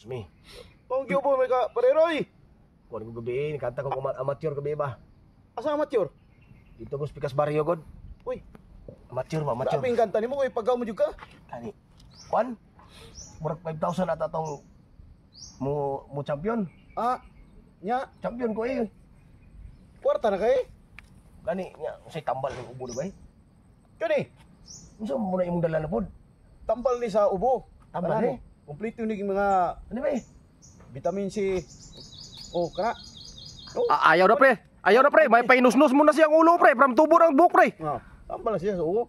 Mi. Kung giubo may ka pareroy. Kuan ko gabi, kanta ko amateur gabi ba. Asa amateur? Dito ko sa Pikas Barrio god. Uy, Amateur ba, amateur. grabe ang kanta nimo kay pagaw mo jud ka. Ani. Kuan. Murag 5,000 ata tong mo champion. Ah, nya Champion ko eh. kwarta na kay. Gani nya say tambal ng ubo ba eh. Kani, Unsa mo na imong dala na pod? tambal ni sa ubo. Tambal Ano, ni. Kompleto ni mga Ano ba eh? vitamin C. Oh, kana. Oh, Ayaw na pre. Ayaw na pre. May painusnus mo na siyang ulo pre. From tubo ng buhok pre. tambal na siya sa ubo.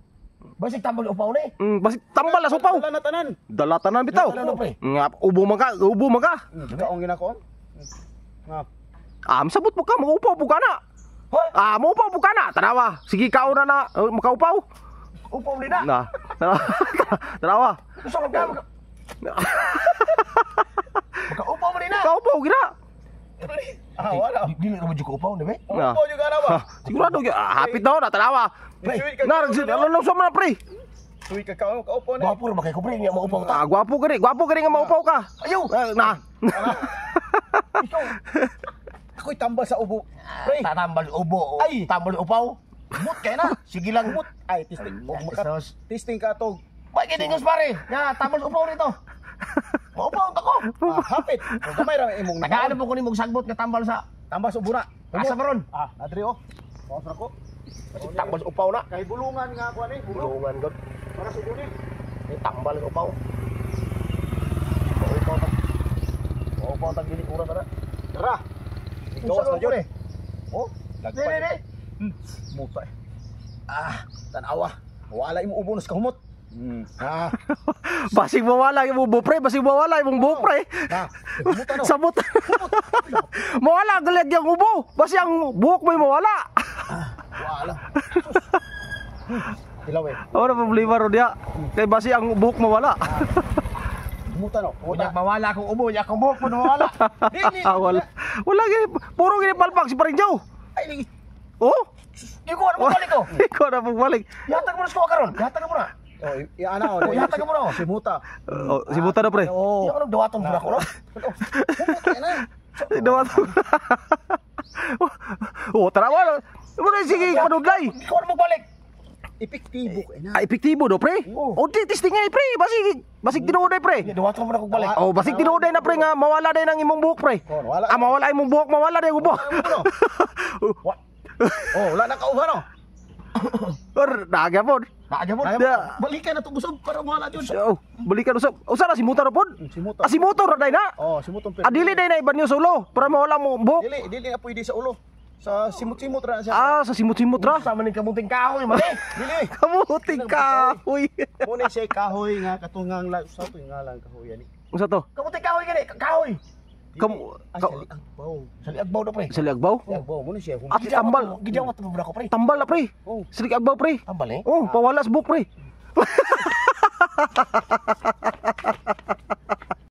Basig tambal upaw ni. Basi tambal na supaw. Wala na tanan. Dalatanan bitaw. Ano pre? Nga ubo man ka, ubo man ka. Kaong ginako. Nga. Sabot mo ka, mag-upaw po ka na. Maupaw po ka na. Tanawa. Sige ka na makaupaw. Upaw ni na. Na. Tanawa. Gusto ka ka. Upaw mo ni na. Kaupaw gina. Wala. Dili ra mo jud ko upaw ni ba? Na. Ubo jud kana ba? Sigurado hapit daw na tanawa. Na ano sa mga pre. Suwi ka kaupo na. Gwapo ra ba kay ko pre niya mo upaw ta. Gwapo ka rin nga maupaw ka. Ayaw. Na. Ikaw. Ako'y tambal sa ubo. Pre, Tatambal ubo. Ay. Tambal upaw. Mut kay na. Sige lang mut. ay testing. Testing ka to. May kidingos pare. Ya, tambal upaw nito. Maupaw ta ko. Hapit. Kung gamay ra imong Nagaano po ko nimong sagbot nga tambal sa tambal sa ubo na. asa maron. Nadri oh. Bawas na ko. Tambal sa upaw na. Kay bulungan nga ako ani, bulong. Bulungan god. Para sa ubo ni. Ni tambal sa upaw. Upaw ta gili ura ta na. Tara. Gawas na jud. Oh, Dili. muta. Tanawa. Wala imong ubo nas kahumot. Basig mawala yung buhok pre, basig mawala yung buhok pre. Kahumot ano? Sabot. Mawala galag yung ubo. Basi ang buhok mo yung mawala. Wala. Dilaw eh. Ano problema ro dia? Kay basi ang buhok mawala. Kahumot ano? Unya mawala akong ubo, nya akong buhok mo mawala. Dili. Wala gini, puro gini palpak si Parinjaw. Ay lagi. Oh? Di ko ano balik ko. Ikaw na pagbalik. Yatag mo na ko karon. Yatag mo na. Oh, ana oh. Yatag mo na. Si Muta. Si Buta na pre. Oh. Di ako nagdawaton mo na ko. Dawat. Oh, tarawa. Muna sige panudlay. Di ko ano balik. Epektibo kay na. Epektibo do pre. Oh, di testing ay pre. Basig tinuoday pre. Dawaton mo na ko balik. Oh, basig tinuoday na pre nga mawala day nang imong buhok pre. Wala. Mawala imong buhok, mawala day ubo. Oh, wala na kauhan no. Or naga pod. Naaja mo. Da. Balikan na to busog para wala jud. Oh, balikan usap. Usa na si motor pod. Si Muta. Si motor ra day na. Oh, si Mutong pero. Dili day na iban yung solo para mawala mo buhok. Dili na pwede sa ulo. Sa simut-simut ra na siya. Sa simut-simut ra. Sama ning kamunting kahoy mali. Dili. Kamuting kahoy. Muna siya kahoy nga katungang sa to nga lang kahoy ani. Unsa to? Kamunting kahoy gani, kahoy. Sali agbaw. Sali agbaw na pre. Sa Liagbaw? Agbaw muna siya. At tambal. Gidawat mo ko pre. Tambal na pre. Oh. Sa Liagbaw pre. Tambal eh. Oh, pawalas buhok pre.